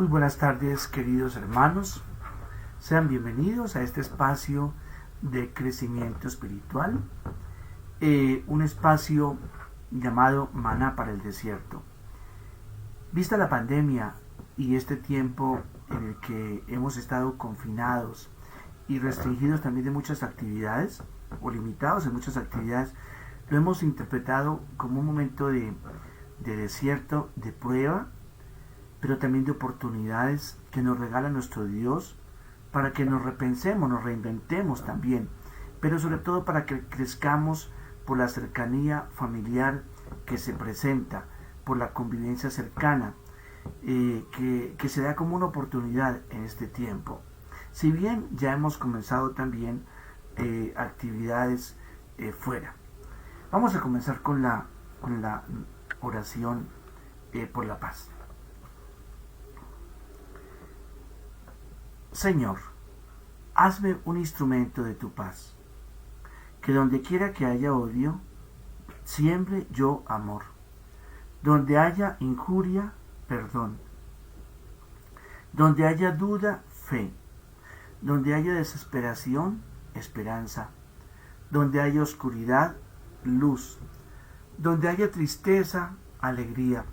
Muy buenas tardes, queridos hermanos. Sean bienvenidos a este espacio de crecimiento espiritual, un espacio llamado Maná para el Desierto. Vista la pandemia y este tiempo en el que hemos estado confinados y restringidos también de muchas actividades, o limitados en muchas actividades, lo hemos interpretado como un momento de desierto, de prueba, pero también de oportunidades que nos regala nuestro Dios para que nos repensemos, nos reinventemos también, pero sobre todo para que crezcamos por la cercanía familiar que se presenta, por la convivencia cercana, que se da como una oportunidad en este tiempo. Si bien ya hemos comenzado también actividades fuera. Vamos a comenzar con la oración por la paz. Señor, hazme un instrumento de tu paz, que donde quiera que haya odio, siembre yo amor, donde haya injuria, perdón, donde haya duda, fe, donde haya desesperación, esperanza, donde haya oscuridad, luz, donde haya tristeza, alegría.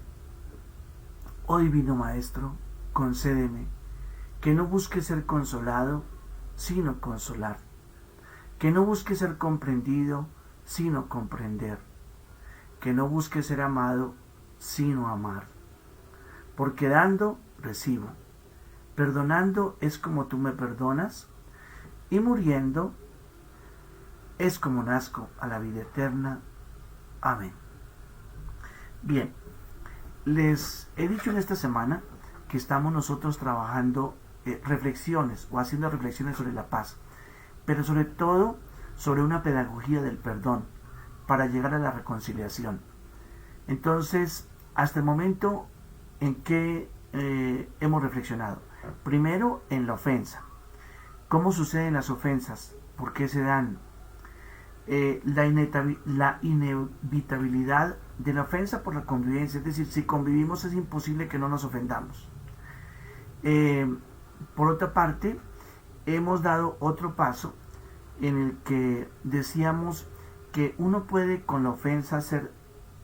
Oh Divino Maestro, concédeme que no busque ser consolado, sino consolar, que no busque ser comprendido, sino comprender, que no busque ser amado, sino amar, porque dando, recibo, perdonando es como tú me perdonas, y muriendo es como nazco a la vida eterna. Amén. Bien, les he dicho en esta semana que estamos nosotros trabajando reflexiones o haciendo reflexiones sobre la paz, pero sobre todo sobre una pedagogía del perdón para llegar a la reconciliación. Entonces, hasta el momento en que hemos reflexionado, primero en la ofensa, cómo suceden las ofensas, por qué se dan, la inevitabilidad de la ofensa por la convivencia, es decir, si convivimos es imposible que no nos ofendamos. Por otra parte, hemos dado otro paso en el que decíamos que uno puede con la ofensa hacer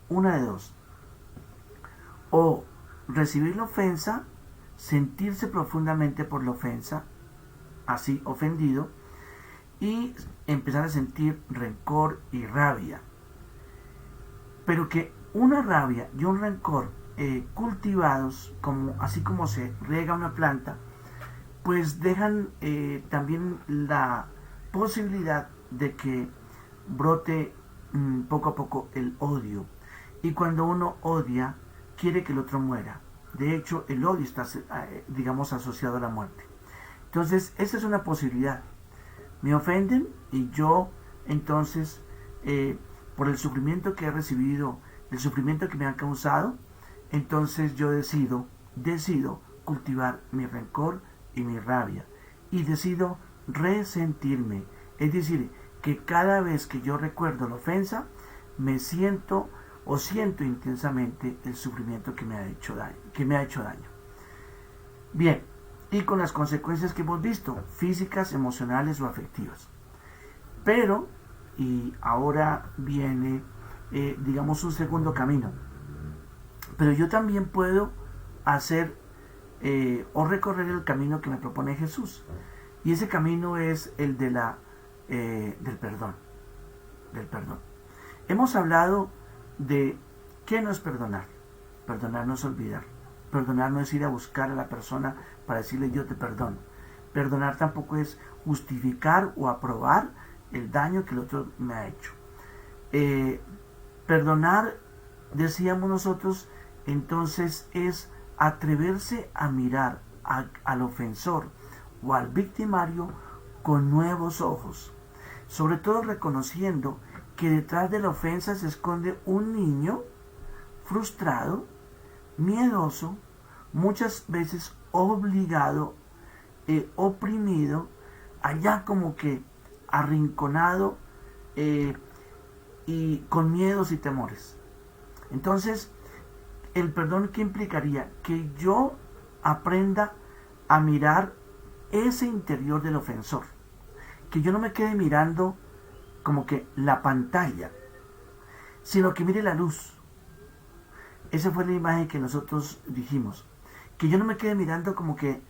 una de dos: o recibir la ofensa, sentirse profundamente por la ofensa, así ofendido, y empezar a sentir rencor y rabia, pero que una rabia y un rencor cultivados, así como se riega una planta, pues dejan también la posibilidad de que brote poco a poco el odio. Y cuando uno odia, quiere que el otro muera. De hecho, el odio está, digamos, asociado a la muerte. Entonces, esa es una posibilidad. Me ofenden y yo, entonces, por el sufrimiento que he recibido, el sufrimiento que me han causado, entonces yo decido cultivar mi rencor y mi rabia, y decido resentirme, es decir, que cada vez que yo recuerdo la ofensa, me siento intensamente el sufrimiento que me ha hecho daño. Bien, y con las consecuencias que hemos visto, físicas, emocionales o afectivas. Pero, y ahora viene, digamos, un segundo camino. Pero yo también puedo hacer o recorrer el camino que me propone Jesús. Y ese camino es el de del perdón. Hemos hablado de qué no es perdonar. Perdonar no es olvidar. Perdonar no es ir a buscar a la persona para decirle yo te perdono. Perdonar tampoco es justificar o aprobar el daño que el otro me ha hecho. Perdonar, decíamos nosotros, entonces es atreverse a mirar al ofensor o al victimario con nuevos ojos, sobre todo reconociendo que detrás de la ofensa se esconde un niño frustrado, miedoso, muchas veces obligado, oprimido, allá como que arrinconado y con miedos y temores. Entonces, el perdón, ¿qué implicaría? Que yo aprenda a mirar ese interior del ofensor. Que yo no me quede mirando como que la pantalla, sino que mire la luz. Esa fue la imagen que nosotros dijimos. Que yo no me quede mirando como que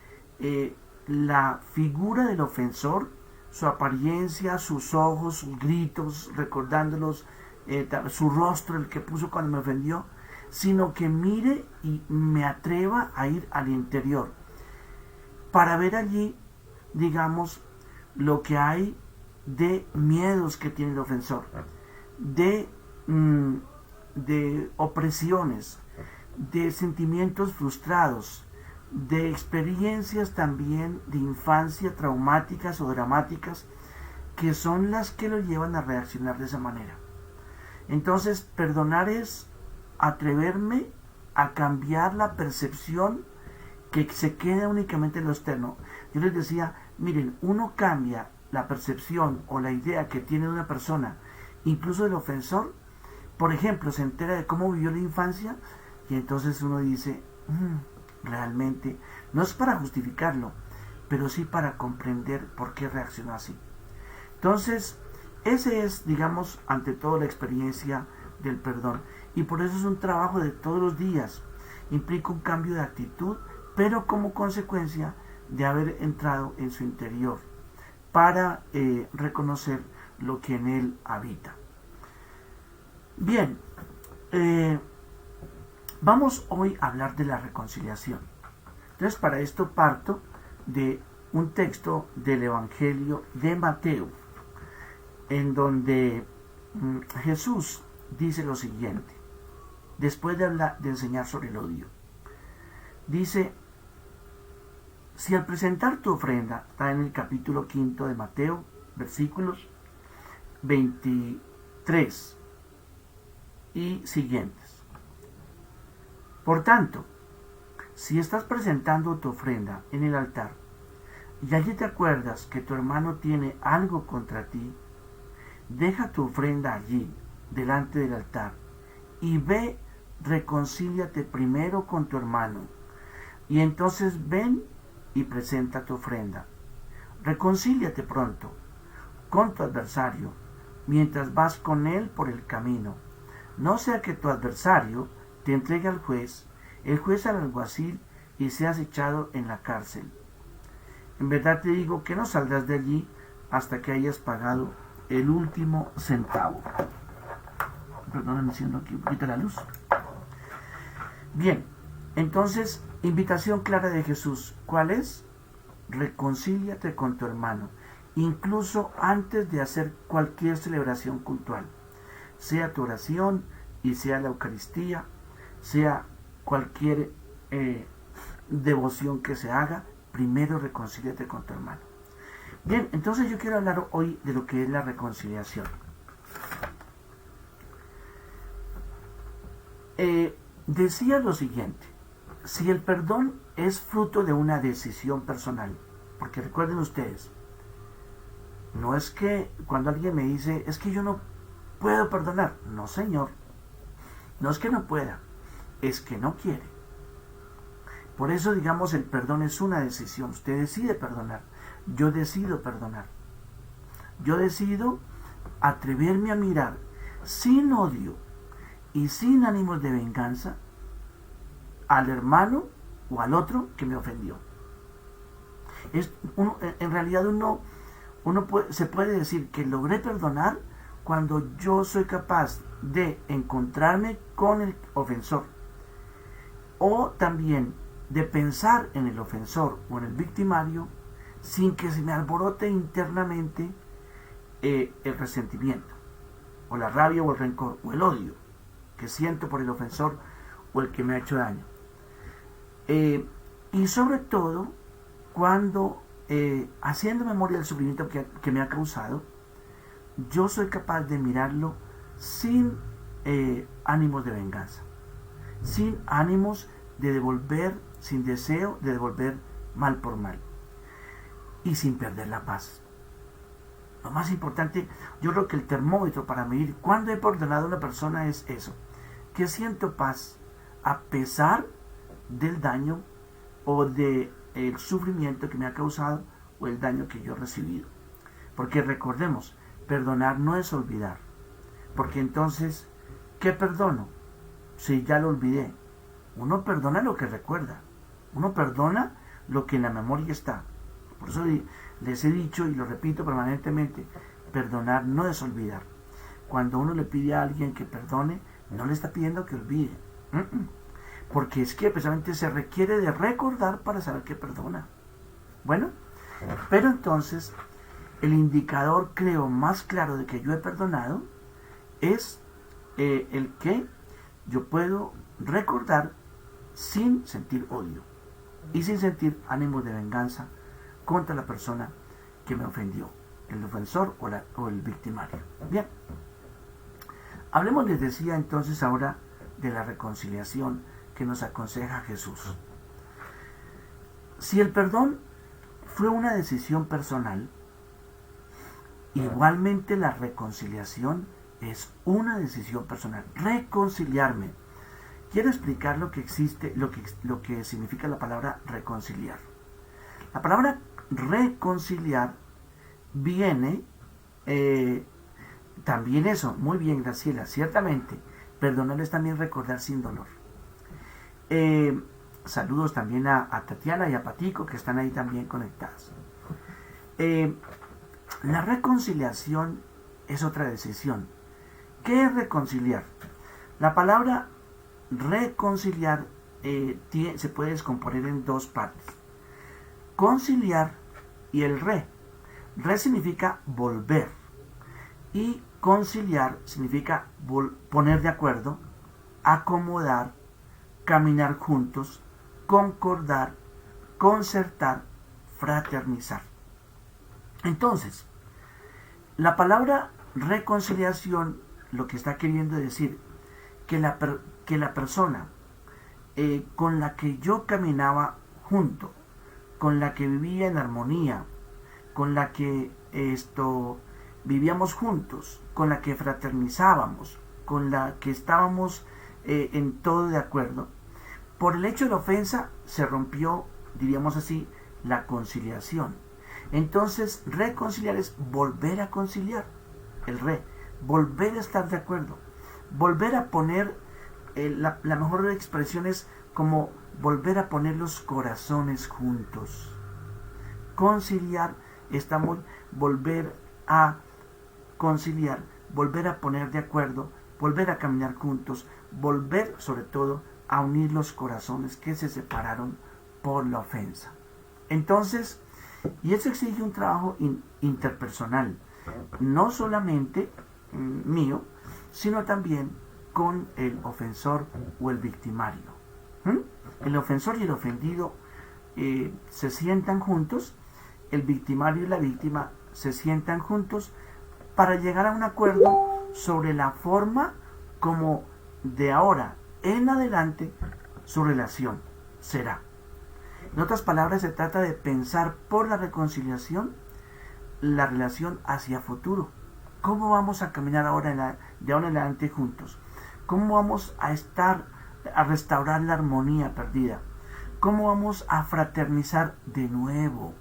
la figura del ofensor, su apariencia, sus ojos, sus gritos, recordándolos, su rostro, el que puso cuando me ofendió, sino que mire y me atreva a ir al interior para ver allí, digamos, lo que hay de miedos que tiene el ofensor, de opresiones, de sentimientos frustrados, de experiencias también de infancia traumáticas o dramáticas, que son las que lo llevan a reaccionar de esa manera. Entonces, perdonar es atreverme a cambiar la percepción que se queda únicamente en lo externo. Yo les decía, miren, uno cambia la percepción o la idea que tiene de una persona, incluso del ofensor. Por ejemplo, se entera de cómo vivió la infancia y entonces uno dice, realmente, no es para justificarlo, pero sí para comprender por qué reaccionó así. Entonces, ese es, digamos, ante todo la experiencia del perdón. Y por eso es un trabajo de todos los días. Implica un cambio de actitud, pero como consecuencia de haber entrado en su interior para reconocer lo que en él habita. Bien, vamos hoy a hablar de la reconciliación. Entonces, para esto parto de un texto del Evangelio de Mateo, en donde Jesús dice lo siguiente, después de enseñar sobre el odio. Dice, si al presentar tu ofrenda, está en el capítulo 5 de Mateo, versículos 23 y siguientes. Por tanto, si estás presentando tu ofrenda en el altar y allí te acuerdas que tu hermano tiene algo contra ti, deja tu ofrenda allí, delante del altar, y ve, reconcíliate primero con tu hermano, y entonces ven y presenta tu ofrenda. Reconcíliate pronto con tu adversario, mientras vas con él por el camino, no sea que tu adversario te entregue al juez, el juez al alguacil, y seas echado en la cárcel. En verdad te digo que no saldrás de allí hasta que hayas pagado el último centavo. Perdón, haciendo aquí un poquito la luz. Bien, entonces, invitación clara de Jesús. ¿Cuál es? Reconcíliate con tu hermano, incluso antes de hacer cualquier celebración cultual. Sea tu oración y sea la Eucaristía, sea cualquier devoción que se haga, primero reconcíliate con tu hermano. Bien, entonces yo quiero hablar hoy de lo que es la reconciliación. Decía lo siguiente, si el perdón es fruto de una decisión personal, porque recuerden ustedes, no es que cuando alguien me dice, es que yo no puedo perdonar, no señor, no es que no pueda, es que no quiere. Por eso, digamos, el perdón es una decisión. Usted decide perdonar. Yo decido perdonar. Yo decido atreverme a mirar sin odio y sin ánimos de venganza al hermano o al otro que me ofendió. En realidad se puede decir que logré perdonar cuando yo soy capaz de encontrarme con el ofensor, o también de pensar en el ofensor o en el victimario sin que se me alborote internamente el resentimiento, o la rabia o el rencor, o el odio que siento por el ofensor o el que me ha hecho daño. Y sobre todo, cuando haciendo memoria del sufrimiento que me ha causado, yo soy capaz de mirarlo sin ánimos de venganza, sin ánimos de devolver, sin deseo de devolver mal por mal, y sin perder la paz. Lo más importante, yo creo que el termómetro para medir cuándo he perdonado a una persona es eso, que siento paz a pesar del daño o de el sufrimiento que me ha causado o el daño que yo he recibido. Porque recordemos, perdonar no es olvidar. Porque entonces, ¿qué perdono? Si ya lo olvidé. Uno perdona lo que recuerda. Uno perdona lo que en la memoria está. Por eso les he dicho y lo repito permanentemente, perdonar no es olvidar. Cuando uno le pide a alguien que perdone, no le está pidiendo que olvide. Porque es que precisamente se requiere de recordar para saber que perdona. Bueno, pero entonces el indicador, creo, más claro de que yo he perdonado es el que yo puedo recordar sin sentir odio y sin sentir ánimos de venganza contra la persona que me ofendió, el ofensor o el victimario. Bien, hablemos, les decía entonces ahora de la reconciliación que nos aconseja Jesús. Si el perdón fue una decisión personal, igualmente la reconciliación es una decisión personal. Reconciliarme. Quiero explicar lo que existe, lo que significa la palabra reconciliar. La palabra reconciliar viene también eso, muy bien, Graciela, ciertamente, perdonar es también recordar sin dolor. Saludos también a Tatiana y a Patico, que están ahí también conectadas. La reconciliación es otra decisión. ¿Qué es reconciliar? La palabra reconciliar se puede descomponer en dos partes. Conciliar y el re. Re significa volver y conciliar significa poner de acuerdo, acomodar, caminar juntos, concordar, concertar, fraternizar. Entonces, la palabra reconciliación lo que está queriendo decir que la persona con la que yo caminaba junto, con la que vivía en armonía, con la que vivíamos juntos, con la que fraternizábamos, con la que estábamos en todo de acuerdo, por el hecho de la ofensa se rompió, diríamos así, la conciliación. Entonces, reconciliar es volver a conciliar, volver a estar de acuerdo, volver a poner, la mejor expresión es como volver a poner los corazones juntos. Conciliar, volver a conciliar, volver a poner de acuerdo, volver a caminar juntos, volver sobre todo a unir los corazones que se separaron por la ofensa. Entonces, y eso exige un trabajo interpersonal, no solamente mío, sino también con el ofensor o el victimario. El ofensor y el ofendido se sientan juntos, el victimario y la víctima se sientan juntos para llegar a un acuerdo sobre la forma como de ahora en adelante su relación será. En otras palabras, se trata de pensar por la reconciliación la relación hacia futuro. ¿Cómo vamos a caminar de ahora en adelante juntos? ¿Cómo vamos a restaurar la armonía perdida? ¿Cómo vamos a fraternizar de nuevo?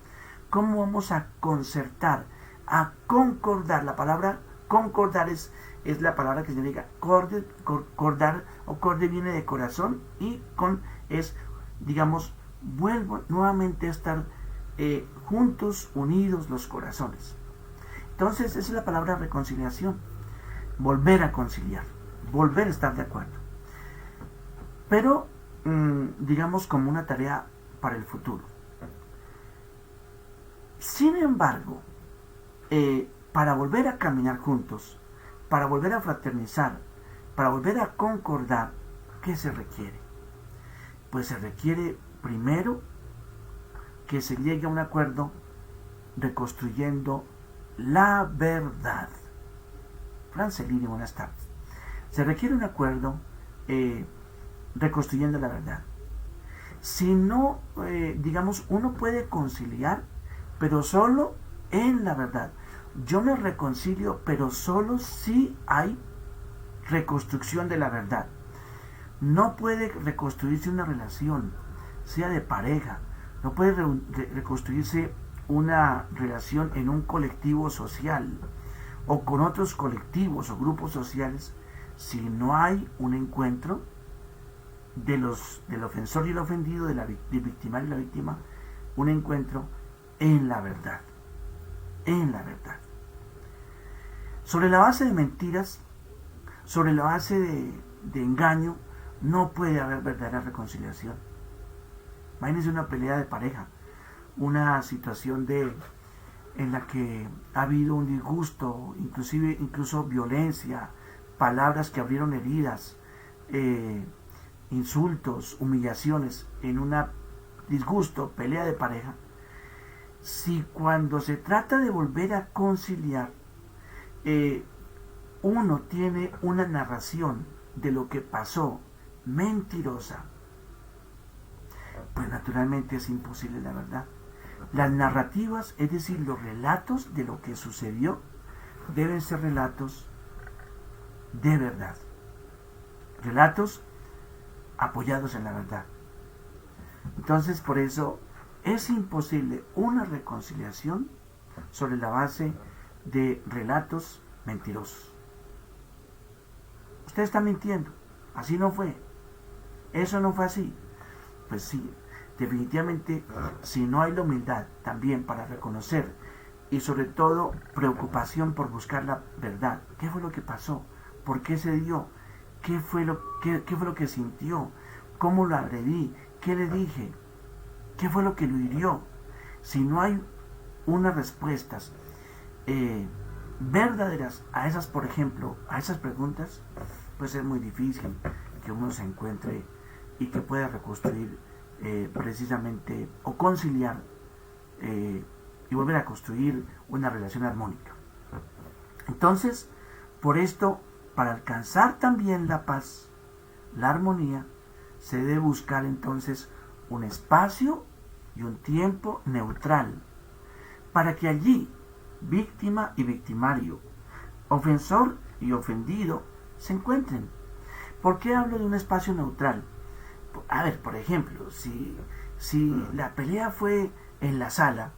¿Cómo vamos a concertar, a concordar? La palabra concordar es la palabra que significa cordar, o corde viene de corazón, y con es, digamos, vuelvo nuevamente a estar juntos, unidos los corazones. Entonces, esa es la palabra reconciliación. Volver a conciliar, volver a estar de acuerdo. Pero, digamos, como una tarea para el futuro. Sin embargo, para volver a caminar juntos, para volver a fraternizar, para volver a concordar, ¿qué se requiere? Pues se requiere primero que se llegue a un acuerdo reconstruyendo la verdad. Francelini, buenas tardes. Se requiere un acuerdo reconstruyendo la verdad. Si no, digamos, uno puede conciliar, pero solo en la verdad. Yo me reconcilio, pero solo si hay reconstrucción de la verdad. No puede reconstruirse una relación, sea de pareja, no puede reconstruirse una relación en un colectivo social o con otros colectivos o grupos sociales si no hay un encuentro del ofensor y el ofendido, del victimario y la víctima, un encuentro en la verdad. En la verdad. Sobre la base de mentiras, sobre la base de engaño, no puede haber verdadera reconciliación. Imagínense una pelea de pareja, una situación en la que ha habido un disgusto, incluso violencia, palabras que abrieron heridas, insultos, humillaciones, en una disgusto, pelea de pareja. Si cuando se trata de volver a conciliar, uno tiene una narración de lo que pasó mentirosa, pues naturalmente es imposible la verdad. Las narrativas, es decir, los relatos de lo que sucedió, deben ser relatos de verdad. Relatos apoyados en la verdad. Entonces, por eso es imposible una reconciliación sobre la base de relatos mentirosos. Usted está mintiendo. Así no fue. Eso no fue así. Pues sí, definitivamente, si no hay la humildad también para reconocer y sobre todo preocupación por buscar la verdad. ¿Qué fue lo que pasó? ¿Por qué se dio? ¿Qué fue lo que sintió? ¿Cómo lo agredí? ¿Qué le dije? ¿Qué fue lo que lo hirió? Si no hay unas respuestas verdaderas a esas, por ejemplo, a esas preguntas, pues es muy difícil que uno se encuentre y que pueda reconstruir precisamente o conciliar y volver a construir una relación armónica. Entonces, por esto, para alcanzar también la paz, la armonía, se debe buscar entonces un espacio y un tiempo neutral para que allí víctima y victimario, ofensor y ofendido se encuentren. ¿Por qué hablo de un espacio neutral? A ver, por ejemplo, si la pelea fue en la sala,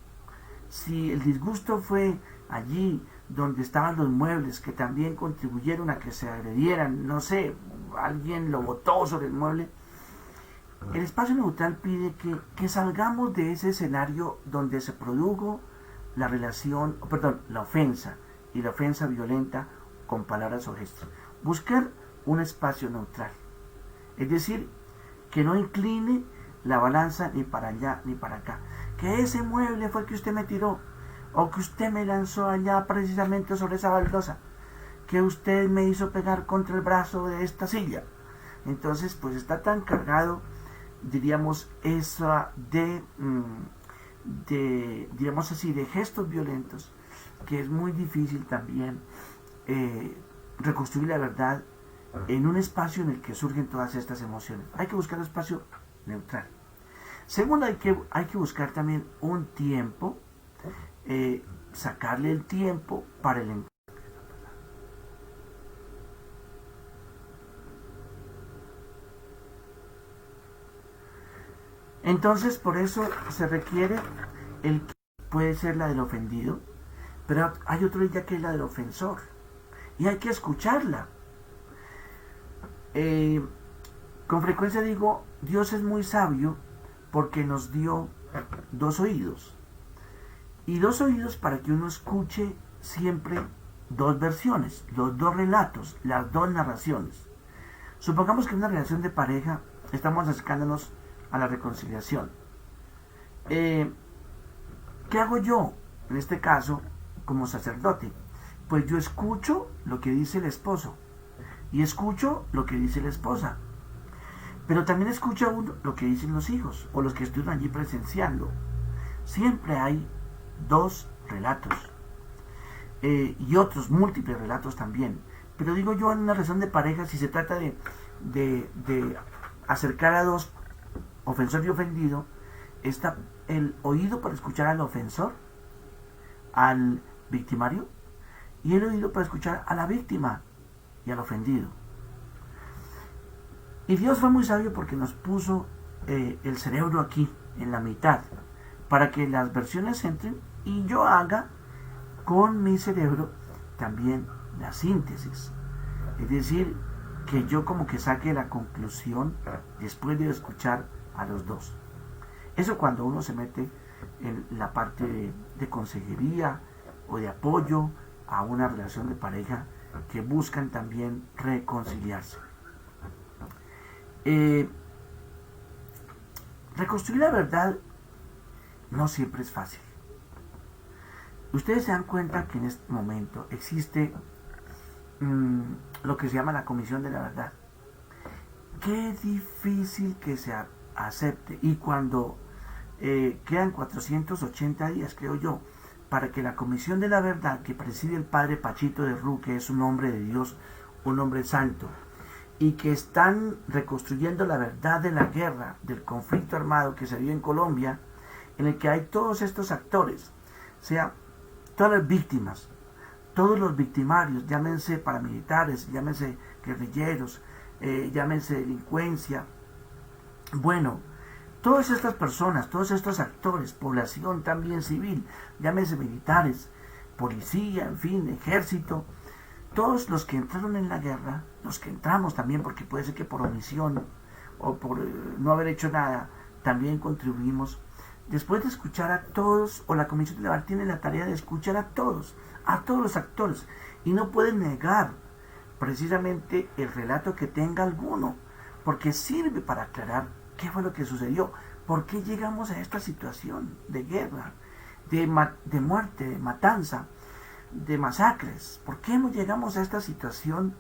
si el disgusto fue allí donde estaban los muebles que también contribuyeron a que se agredieran, no sé, alguien lo botó sobre el mueble, el espacio neutral pide que salgamos de ese escenario donde se produjo la relación, la ofensa y la ofensa violenta con palabras o gestos. Buscar un espacio neutral, es decir, que no incline la balanza ni para allá ni para acá. Que ese mueble fue el que usted me tiró, o que usted me lanzó allá precisamente sobre esa baldosa, que usted me hizo pegar contra el brazo de esta silla. Entonces, pues está tan cargado, diríamos, esa diríamos así, de gestos violentos, que es muy difícil también reconstruir la verdad en un espacio en el que surgen todas estas emociones. Hay que buscar un espacio neutral. Segundo, hay que buscar también un tiempo, sacarle el tiempo para el encuentro. Entonces, por eso se requiere puede ser la del ofendido, pero hay otra ya que es la del ofensor, y hay que escucharla. Con frecuencia digo, Dios es muy sabio porque nos dio dos oídos. Y dos oídos para que uno escuche siempre dos versiones, los dos relatos, las dos narraciones. Supongamos que en una relación de pareja estamos acercándonos a la reconciliación. ¿Qué hago yo en este caso como sacerdote? Pues yo escucho lo que dice el esposo y escucho lo que dice la esposa, pero también escucho uno lo que dicen los hijos o los que estuvieron allí presenciando. Siempre hay dos relatos y otros múltiples relatos también, pero digo yo, en una relación de pareja, si se trata de acercar a dos, ofensor y ofendido, está el oído para escuchar al ofensor, al victimario, y el oído para escuchar a la víctima y al ofendido. Y Dios fue muy sabio porque nos puso el cerebro aquí, en la mitad, para que las versiones entren y yo haga con mi cerebro también la síntesis. Es decir, que yo como que saque la conclusión después de escuchar a los dos. Eso cuando uno se mete en la parte de consejería o de apoyo a una relación de pareja que buscan también reconciliarse. Reconstruir la verdad no siempre es fácil. Ustedes se dan cuenta que en este momento existe lo que se llama la Comisión de la Verdad. Qué difícil que se acepte. Y cuando quedan 480 días, creo yo, para que la Comisión de la Verdad que preside el padre Pachito de Rú, que es un hombre de Dios, un hombre santo, y que están reconstruyendo la verdad de la guerra, del conflicto armado que se vive en Colombia, en el que hay todos estos actores, o sea, todas las víctimas, todos los victimarios, llámense paramilitares, llámense guerrilleros, llámense delincuencia. Bueno, todas estas personas, todos estos actores, población también civil, llámense militares, policía, en fin, ejército, todos los que entraron en la guerra, los que entramos también, porque puede ser que por omisión o por no haber hecho nada, también contribuimos. Después de escuchar a todos, o la Comisión de la Verdad tiene la tarea de escuchar a todos los actores, y no pueden negar precisamente el relato que tenga alguno, porque sirve para aclarar qué fue lo que sucedió, por qué llegamos a esta situación de guerra, de muerte, de matanza, de masacres, por qué llegamos a esta situación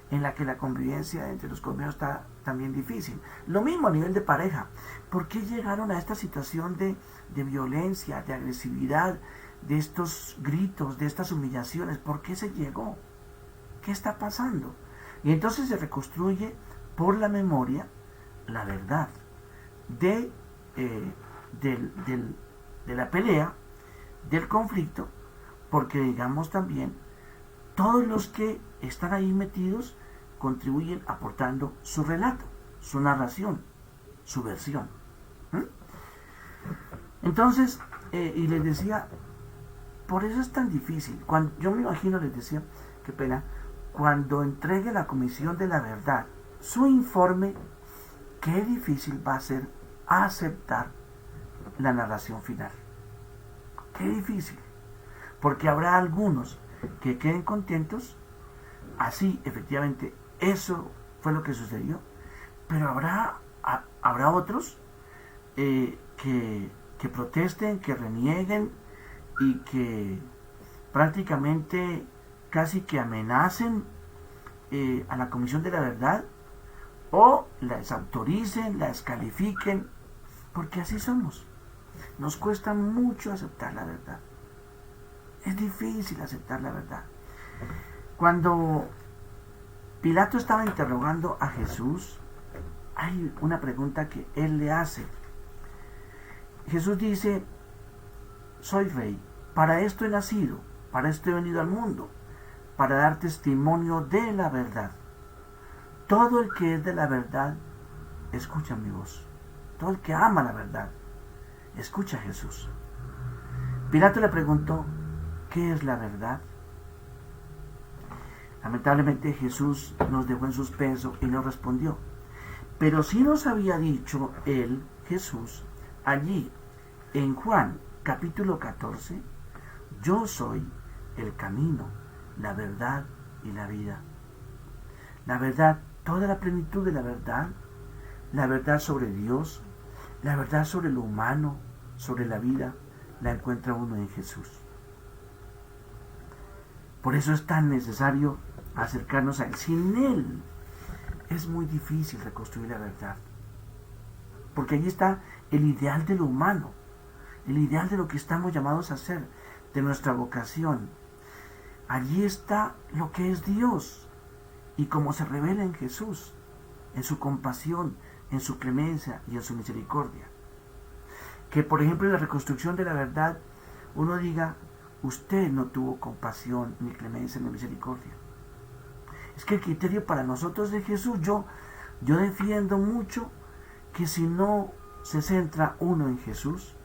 en la que la convivencia entre los colombianos está también difícil. Lo mismo a nivel de pareja. ¿Por qué llegaron a esta situación de violencia, de agresividad, de estos gritos, de estas humillaciones? ¿Por qué se llegó? ¿Qué está pasando? Y entonces se reconstruye por la memoria la verdad de la pelea, del conflicto, porque digamos también todos los que están ahí metidos contribuyen aportando su relato, su narración, su versión. Entonces, y les decía, por eso es tan difícil. Cuando, yo me imagino, les decía, qué pena, cuando entregue la Comisión de la Verdad su informe, qué difícil va a ser aceptar la narración final. Qué difícil. Porque habrá algunos que queden contentos, así efectivamente eso fue lo que sucedió, pero habrá otros que protesten, que renieguen y que prácticamente casi que amenacen a la Comisión de la Verdad, o la desautoricen, la descalifiquen, porque así somos. Nos cuesta mucho aceptar la verdad. Es difícil aceptar la verdad. Cuando Pilato estaba interrogando a Jesús, hay una pregunta que él le hace. Jesús dice: soy rey, para esto he nacido, para esto he venido al mundo, para dar testimonio de la verdad. Todo el que es de la verdad, escucha mi voz. Todo el que ama la verdad, escucha a Jesús. Pilato le preguntó: ¿qué es la verdad? Lamentablemente Jesús nos dejó en suspenso y no respondió. Pero sí nos había dicho él, Jesús, allí en Juan capítulo 14, yo soy el camino, la verdad y la vida. La verdad, toda la plenitud de la verdad sobre Dios, la verdad sobre lo humano, sobre la vida, la encuentra uno en Jesús. Por eso es tan necesario acercarnos a Él. Sin Él es muy difícil reconstruir la verdad. Porque allí está el ideal de lo humano, el ideal de lo que estamos llamados a hacer, de nuestra vocación. Allí está lo que es Dios y cómo se revela en Jesús, en su compasión, en su clemencia y en su misericordia. Que por ejemplo en la reconstrucción de la verdad uno diga: usted no tuvo compasión, ni clemencia, ni misericordia. Es que el criterio para nosotros de Jesús, yo defiendo mucho que si no se centra uno en Jesús,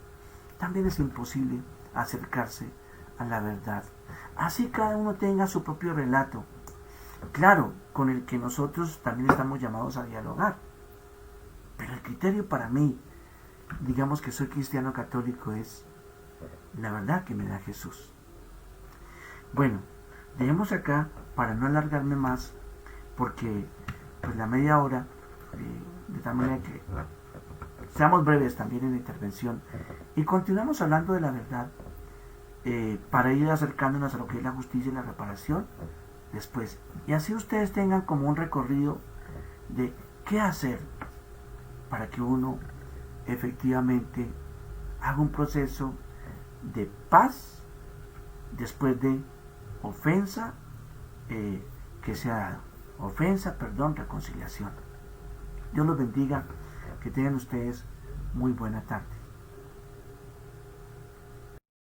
también es imposible acercarse a la verdad. Así cada uno tenga su propio relato, claro, con el que nosotros también estamos llamados a dialogar. Pero el criterio para mí, digamos que soy cristiano católico, es la verdad que me da Jesús. Bueno, dejemos acá para no alargarme más, porque pues la media hora, de tal manera que seamos breves también en la intervención y continuamos hablando de la verdad, para ir acercándonos a lo que es la justicia y la reparación después. Y así ustedes tengan como un recorrido de qué hacer para que uno efectivamente haga un proceso de paz después de ofensa que se ha dado. Ofensa, perdón, reconciliación. Dios los bendiga, que tengan ustedes muy buena tarde.